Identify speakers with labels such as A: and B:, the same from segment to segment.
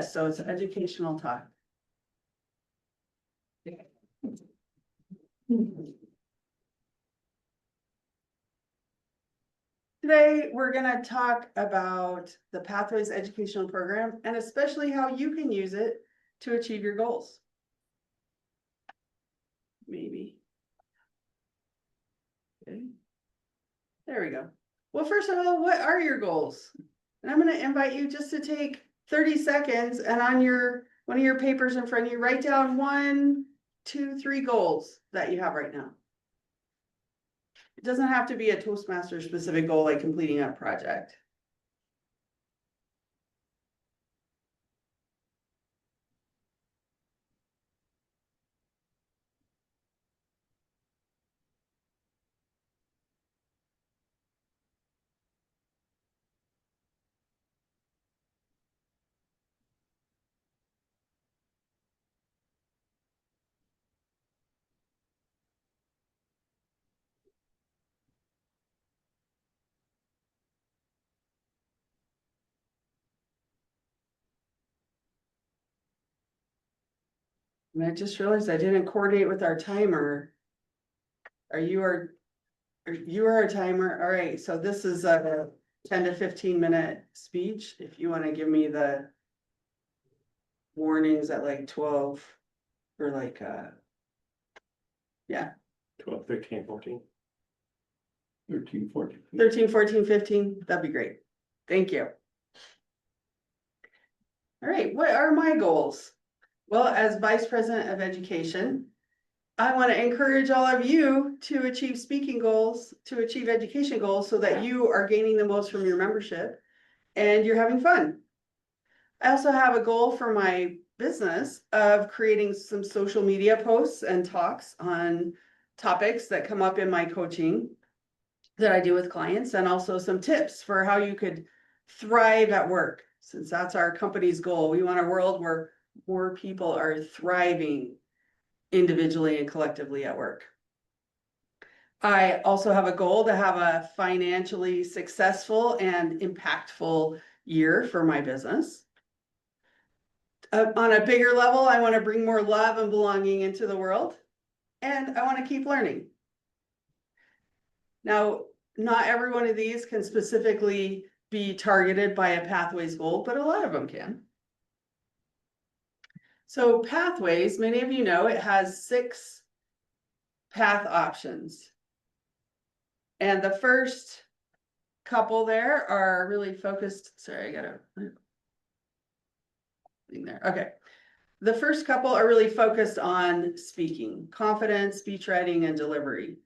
A: So it's educational talk. Today, we're going to talk about the Pathways Educational Program and especially how you can use it to achieve your goals. Maybe. Okay. There we go. Well, first of all, what are your goals? And I'm going to invite you just to take 30 seconds and on one of your papers in front of you, write down 1, 2, 3 goals that you have right now. It doesn't have to be a Toastmasters specific goal like completing a project. And I just realized I didn't coordinate with our timer. You are a timer. All right, so this is a 10 to 15 minute speech. If you want to give me the warnings at like 12 or like yeah.
B: 12, 13, 14.
C: 13, 14.
A: 13, 14, 15, that'd be great. Thank you. All right, what are my goals? Well, as Vice President of Education, I want to encourage all of you to achieve speaking goals, to achieve education goals so that you are gaining the most from your membership and you're having fun. I also have a goal for my business of creating some social media posts and talks on topics that come up in my coaching that I do with clients, and also some tips for how you could thrive at work, since that's our company's goal. We want a world where more people are thriving individually and collectively at work. I also have a goal to have a financially successful and impactful year for my business. On a bigger level, I want to bring more love and belonging into the world, and I want to keep learning. Now, not every one of these can specifically be targeted by a Pathways goal, but a lot of them can. So Pathways, many of you know, it has 6 path options. And the first couple there are really focused. Sorry, I got a thing there. Okay. The first couple are really focused on speaking, confidence, speech writing, and delivery.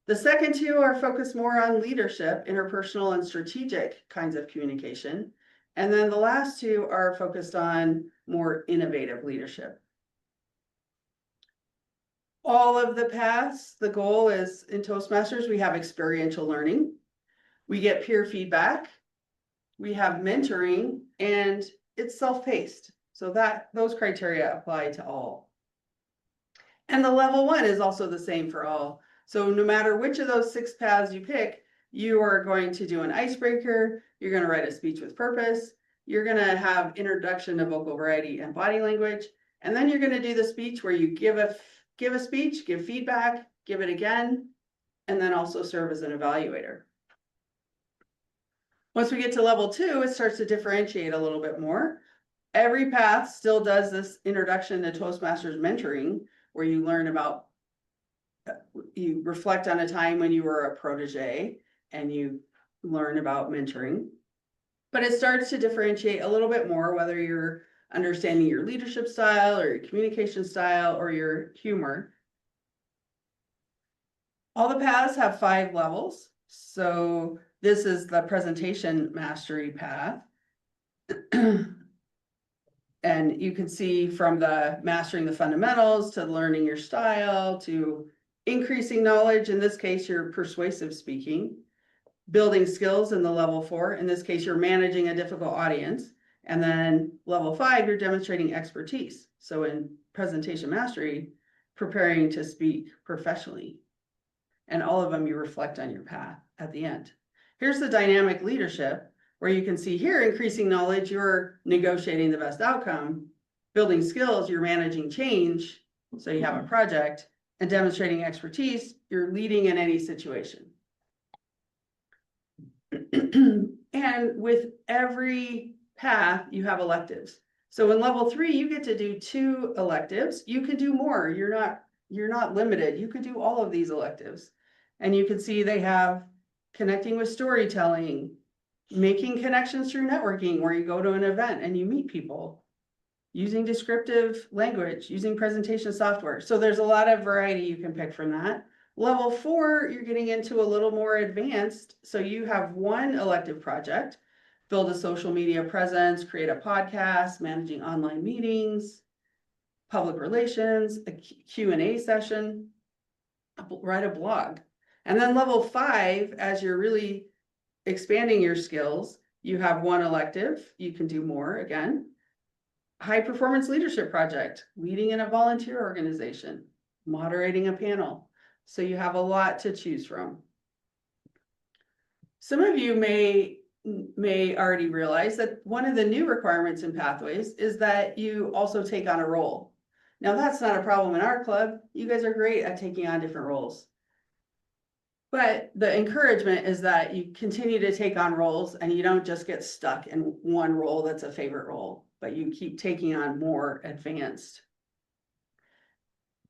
A: The second 2 are focused more on leadership, interpersonal and strategic kinds of communication. And then the last 2 are focused on more innovative leadership. All of the paths, the goal is in Toastmasters, we have experiential learning, we get peer feedback, we have mentoring, and it's self-paced. So those criteria apply to all. And the level 1 is also the same for all. So no matter which of those 6 paths you pick, you are going to do an icebreaker, you're going to write a speech with purpose, you're going to have introduction to vocal variety and body language, and then you're going to do the speech where you give a speech, give feedback, give it again, and then also serve as an evaluator. Once we get to level 2, it starts to differentiate a little bit more. Every path still does this introduction to Toastmasters mentoring, where you learn about, you reflect on a time when you were a protege and you learn about mentoring. But it starts to differentiate a little bit more, whether you're understanding your leadership style or your communication style or your humor. All the paths have 5 levels. So this is the presentation mastery path. And you can see from the mastering the fundamentals to learning your style to increasing knowledge. In this case, you're persuasive speaking, building skills in the level 4. In this case, you're managing a difficult audience. And then level 5, you're demonstrating expertise. So in presentation mastery, preparing to speak professionally. And all of them, you reflect on your path at the end. Here's the dynamic leadership, Where you can see here, increasing knowledge, you're negotiating the best outcome. Building skills, you're managing change, so you have a project. And demonstrating expertise, you're leading in any situation. And with every path, you have electives. So in level 3, you get to do 2 electives. You can do more. You're not limited. You could do all of these electives. And you can see they have connecting with storytelling, making connections through networking, where you go to an event and you meet people, using descriptive language, using presentation software. So there's a lot of variety you can pick from that. Level 4, you're getting into a little more advanced. So you have 1 elective project, build a social media presence, create a podcast, managing online meetings, public relations, a Q&A session, write a blog. And then level 5, as you're really expanding your skills, you have 1 elective, you can do more again. High performance leadership project, leading in a volunteer organization, moderating a panel. So you have a lot to choose from. Some of you may already realize that one of the new requirements in Pathways is that you also take on a role. Now that's not a problem in our club. You guys are great at taking on different roles. But the encouragement is that you continue to take on roles and you don't just get stuck in one role that's a favorite role, but you keep taking on more advanced.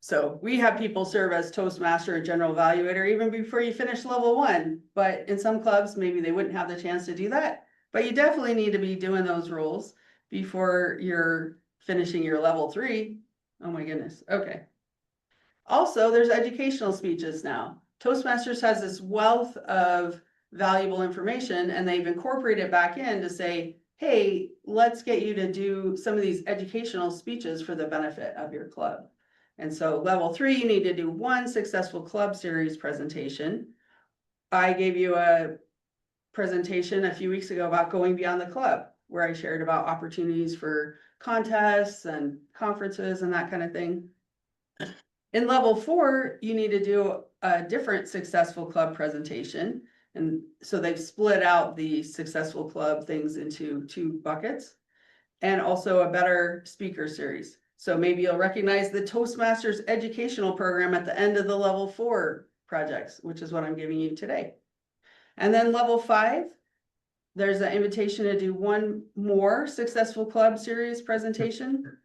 A: So we have people serve as Toastmaster and General Evaluator even before you finish level 1, but in some clubs, maybe they wouldn't have the chance to do that. But you definitely need to be doing those roles before you're finishing your level 3. Oh my goodness, okay. Also, there's educational speeches now. Toastmasters has this wealth of valuable information and they've incorporated it back in to say, hey, let's get you to do some of these educational speeches for the benefit of your club. And so level 3, you need to do 1 successful club series presentation. I gave you a presentation a few weeks ago about going beyond the club, where I shared about opportunities for contests and conferences and that kind of thing. In level 4, you need to do a different successful club presentation. And so they've split out the successful club things into 2 buckets, and also a better speaker series. So maybe you'll recognize the Toastmasters educational program at the end of the level 4 projects, which is what I'm giving you today. And then level 5, there's an invitation to do 1 more successful club series presentation,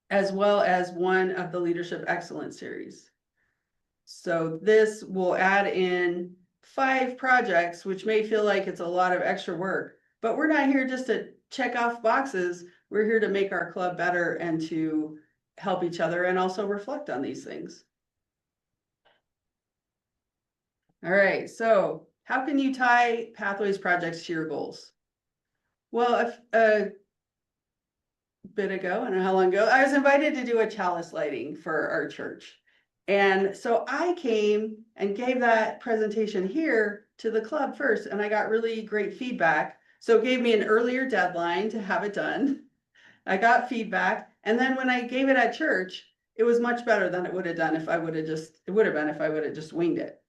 A: as well as 1 of the leadership excellence series. So this will add in 5 projects, which may feel like it's a lot of extra work, but we're not here just to check off boxes. We're here to make our club better and to help each other and also reflect on these things. All right, so how can you tie Pathways projects to your goals? Well, a bit ago, I don't know how long ago, I was invited to do a chalice lighting for our church. And so I came and gave that presentation here to the club first, and I got really great feedback. So it gave me an earlier deadline to have it done. I got feedback, and then when I gave it at church, it was much better than it would have done if I would have just winged it.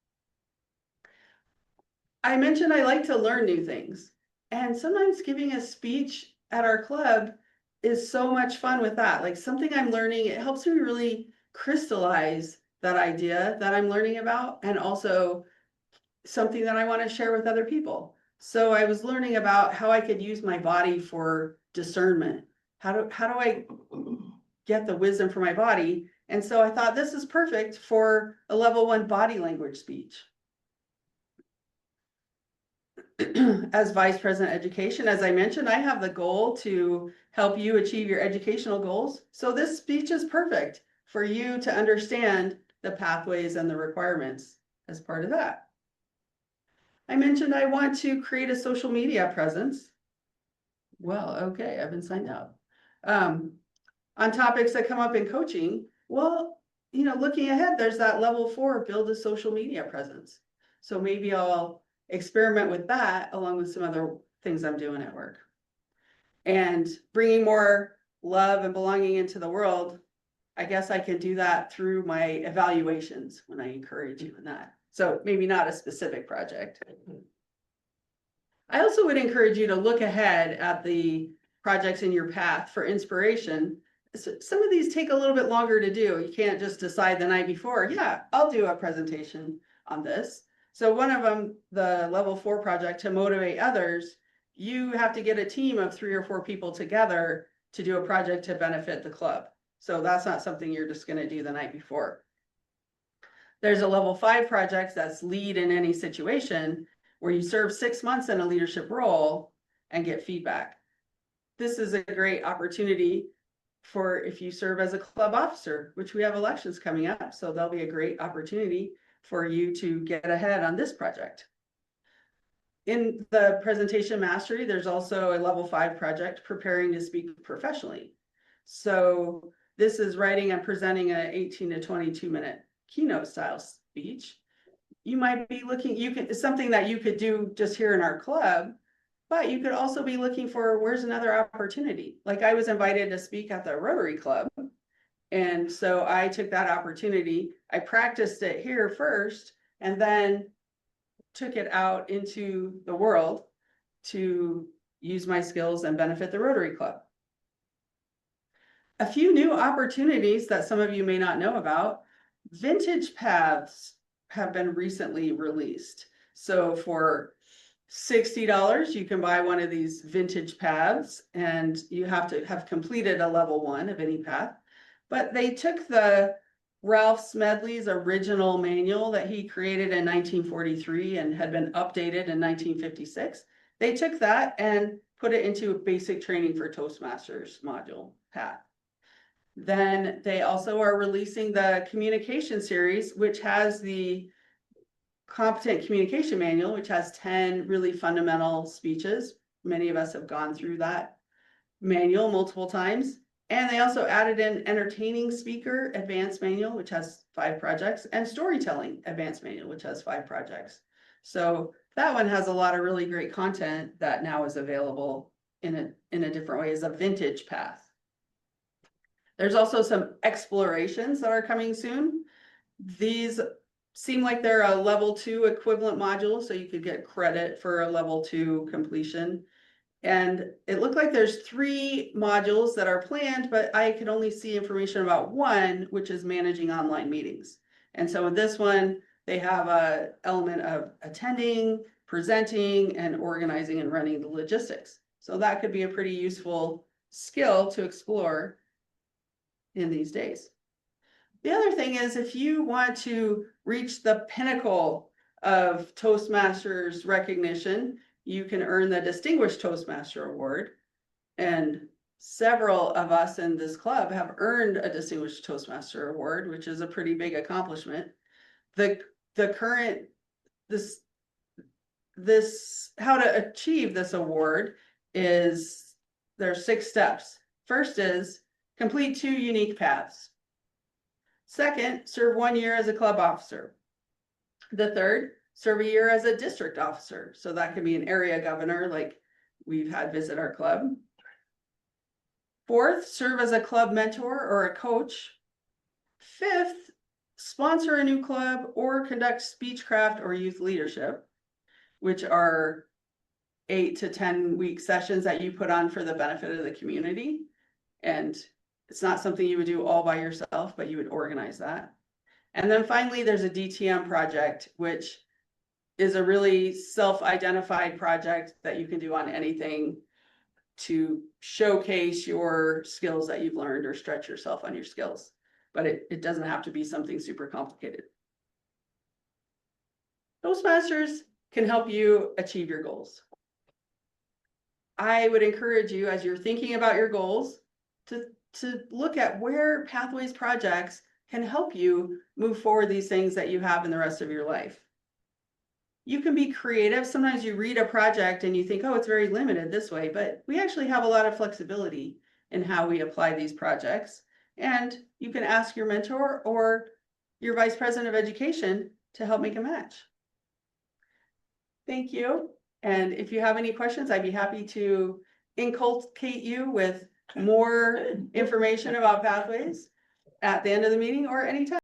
A: I mentioned I like to learn new things, and sometimes giving a speech at our club is so much fun with that. Like something I'm learning, it helps me really crystallize that idea that I'm learning about, and also something that I want to share with other people. So I was learning about how I could use my body for discernment. How do I get the wisdom for my body? And so I thought this is perfect for a level 1 body language speech. As Vice President Education, as I mentioned, I have the goal to help you achieve your educational goals. So this speech is perfect for you to understand the pathways and the requirements as part of that. I mentioned I want to create a social media presence. Well, okay, I've been signed up. On topics that come up in coaching, well, looking ahead, there's that level 4, build a social media presence. So maybe I'll experiment with that along with some other things I'm doing at work. And bringing more love and belonging into the world, I guess I can do that through my evaluations when I encourage you in that. So maybe not a specific project. I also would encourage you to look ahead at the projects in your path for inspiration. Some of these take a little bit longer to do. You can't just decide the night before, yeah, I'll do a presentation on this. So one of them, the level 4 project to motivate others, you have to get a team of 3 or 4 people together to do a project to benefit the club. So that's not something you're just gonna do the night before. There's a level 5 project that's lead in any situation, where you serve 6 months in a leadership role and get feedback. This is a great opportunity for if you serve as a club officer, which we have elections coming up, so there'll be a great opportunity for you to get ahead on this project. In the presentation mastery, there's also a level 5 project, preparing to speak professionally. So this is writing and presenting an 18 to 22 minute keynote style speech. You might be looking, it's something that you could do just here in our club, but you could also be looking for, where's another opportunity? Like I was invited to speak at the Rotary Club. And so I took that opportunity. I practiced it here first and then took it out into the world to use my skills and benefit the Rotary Club. A few new opportunities that some of you may not know about: vintage paths have been recently released. So for $60, you can buy one of these vintage paths, and you have to have completed a level 1 of any path. But they took the Ralph Smedley's original manual that he created in 1943 and had been updated in 1956. They took that and put it into a basic training for Toastmasters module path. Then they also are releasing the communication series, which has the competent communication manual, which has 10 really fundamental speeches. Many of us have gone through that manual multiple times. And they also added in entertaining speaker advanced manual, which has 5 projects, and storytelling advanced manual, which has 5 projects. So that one has a lot of really great content that now is available in a different way as a vintage path. There's also some explorations that are coming soon. These seem like they're a level 2 equivalent module, so you could get credit for a level 2 completion. And it looked like there's 3 modules that are planned, but I could only see information about one, which is managing online meetings. And so in this one, they have an element of attending, presenting, and organizing and running the logistics. So that could be a pretty useful skill to explore in these days. The other thing is, if you want to reach the pinnacle of Toastmasters recognition, you can earn the Distinguished Toastmaster Award. And several of us in this club have earned a Distinguished Toastmaster Award, which is a pretty big accomplishment. The current, how to achieve this award is, there's 6 steps. First is complete 2 unique paths. Second, serve 1 year as a club officer. The third, serve a year as a district officer. So that could be an area governor like we've had visit our club. Fourth, serve as a club mentor or a coach. Fifth, sponsor a new club or conduct speechcraft or youth leadership, which are 8 to 10 week sessions that you put on for the benefit of the community. And it's not something you would do all by yourself, but you would organize that. And then finally, there's a DTM project, which is a really self-identified project that you can do on anything to showcase your skills that you've learned or stretch yourself on your skills. But it doesn't have to be something super complicated. Toastmasters can help you achieve your goals. I would encourage you, as you're thinking about your goals, to look at where Pathways projects can help you move forward these things that you have in the rest of your life. You can be creative. Sometimes you read a project and you think, oh, it's very limited this way, but we actually have a lot of flexibility in how we apply these projects. And you can ask your mentor or your vice president of education to help make a match. Thank you. And if you have any questions, I'd be happy to inculcate you with more information about Pathways at the end of the meeting or anytime.